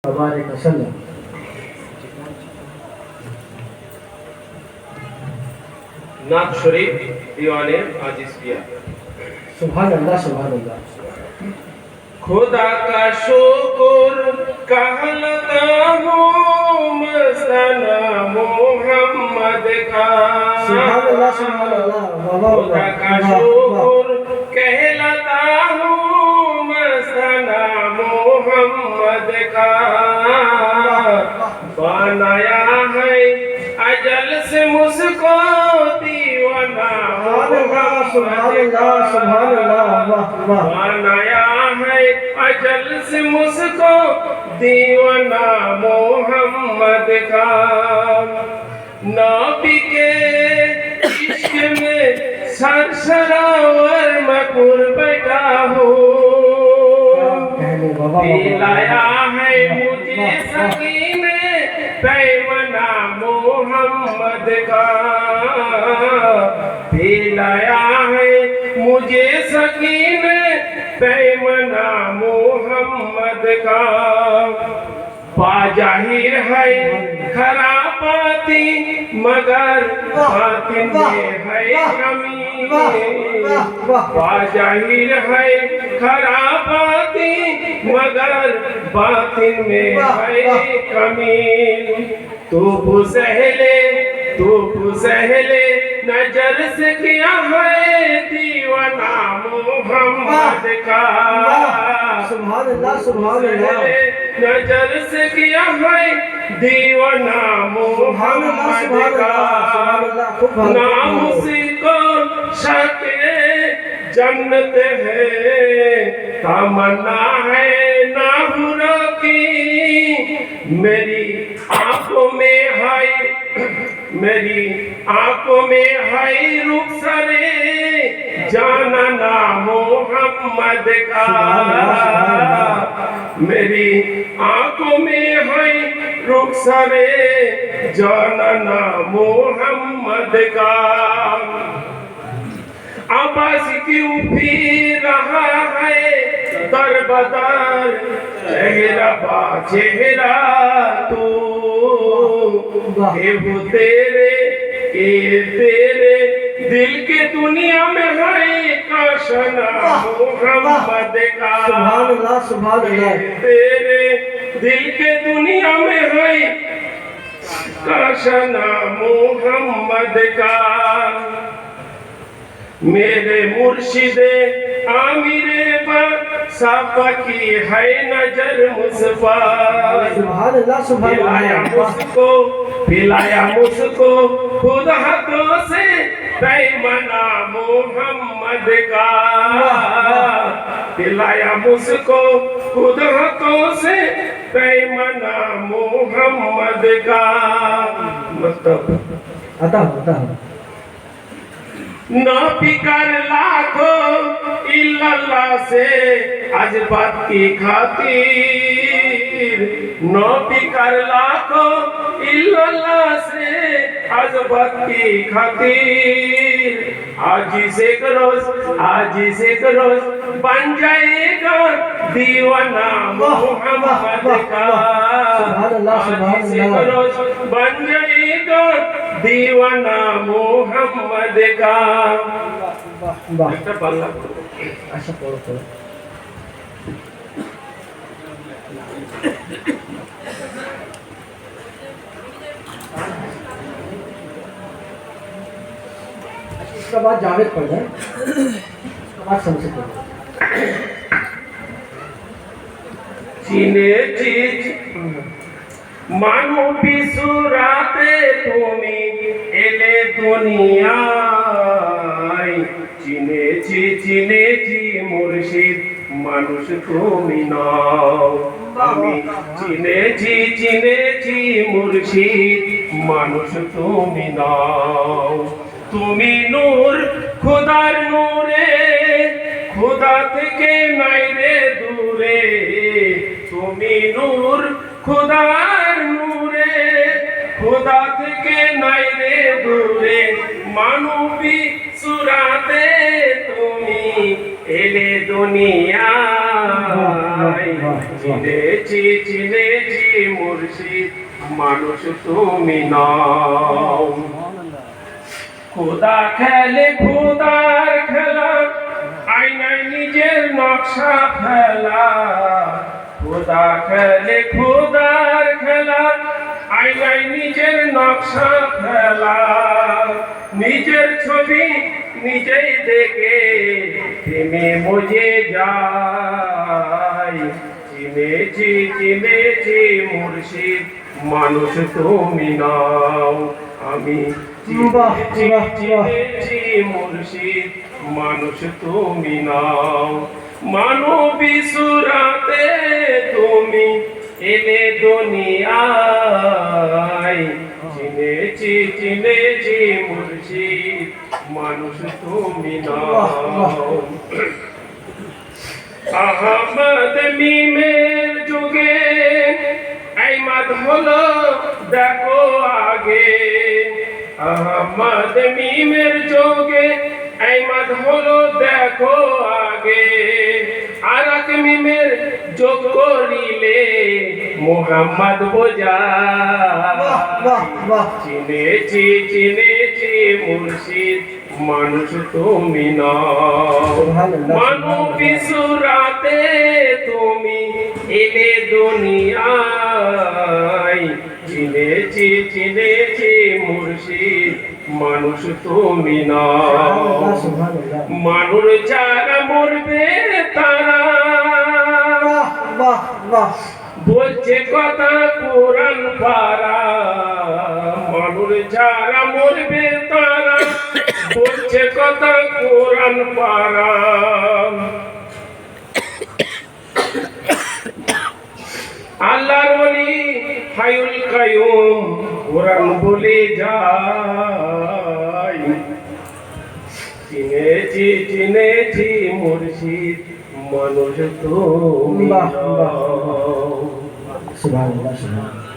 وبارك وسلم. नात शरीफ दीवाने आजिज किया. सुभान अल्लाह सुभान अल्लाह. खुदा का शुक्र कहता हूँ मस्ताना मोहम्मद का. सुभान अल्लाह सुभान अल्लाह. खुदा का शुक्र कहलाता हूँ मस्ताना मोहम्मद का. बनाया है अजल से मुझको दीवाना मोहम्मद का. बनाया है अजल से मुझको दीवाना मोहम्मद का. नबी के इश्क में सरसरावर मकुर बैठा हूँ. पिलाया है मुझे सकीने पैमना मोहम्मद का. पिलाया है मुझे सकीने पैमना मोहम्मद का. बाजाहिर है खराबाती मगर बातिन में है कमी. बाजाहिर है खराबाती मगर बातिन में है कमी. तू सहले नजर से किया है दीवाना मोहम्मद का. सुभान अल्लाह सुभान अल्लाह. नजर से किया है दीवाना मोहम्मद का. नाम को शके जन्नत है तमन्ना है नाहुरा की. मेरी आंखों में है रुखसरे जाना ना मोहम्मद का. मेरी आंखों में है रुखसरे जाना ना मोहम्मद का. आवाज क्यों फिर रहा है दर बदर चेहरा बा चेहरा तू. वो तेरे दिल के दुनिया में है काशना मोहम्मद का. सुभान अल्लाह सुभान अल्लाह. तेरे दिल के दुनिया में है काशना मोहम्मद का. मेरे मुर्शिदे आमिरे साफा की है नजर मुझपा. सुभान अल्लाह सुभान अल्लाह. पिलाया मुझको खुद हाथों से पैमना मोहम्मद का. पिलाया मुझको खुद हाथों से पैमना मोहम्मद का. मतलब आता न फिकर लाखों इल्लल्लाह से आज बात की खातिर. न फिकर लाखों इल्लल्लाह से आज बात की खातिर. आज से रोज बन जाएगा दीवाना मोहम्मद का. आज से रोज बन जाएगा दीवाना मोहम्मद का. अच्छा पढ़ो. इसके बाद जावेद पढ़ जाए. इसके बाद समझ पढ़ो. चीने चीज मानो बिसुराते তুমি এলে দুনিয়ায়. চিনেছি মুর্শিদ মানুষ তুমি নাও. আমি চিনেছি মুর্শিদ মানুষ তুমি নাও. তুমি নূর খোদার নূরে খোদা থেকে নাই রে দূরে. তুমি নূর খোদার নূরে খোদা থেকে নাই রে দূরে. মানবী সুরাতে তুমি এলে দুনিয়ায় চিনেছি মুর্শিদ মানুষ তুমি নাও খোদা খেলে খোদার খেলা আয়নায় নিজের নকশা ফেলা খোদা খেলে খোদার খেলা আয়নায় নিজের নকশা ফেলা নিজের ছবি নিজেই দেখে থেমে মজে যায় চিনেছি মুর্শিদ মানুষ তুমি নাও আমি চিনেছি মুর্শিদ মানুষ তুমি নাও মানবী সুরাতে তুমি এলে দুনিয়ায় চিনেছি মুর্শিদ মানুষ তুমি নাও আহমদ মিমের যুগে আহমদ হলো দেখো আগে আহমদ মিমের যুগে আহমদ হলো দেখো আগে আর এক মিমের যোগ করিলে মোহাম্মদ বোঝা চিনেছি মুর্শিদ মানুষ তুমি নাও মানবী সুরাতে তুমি এলে দুনিয়ায় চিনেছি মুর্শিদ মানুষ তুমি নাও মানুষ যারা মরবে তারা বলছে কথা কোরআন পারা মানুষ যারা মরবে তারা বলছে কথা কোরআন পারা আল্লাহর ওলি হায়ুল কায়ুম কোরআন বলে যায় চিনেছি মুর্শিদ মানুষ তুমি সুবহানাল্লাহ।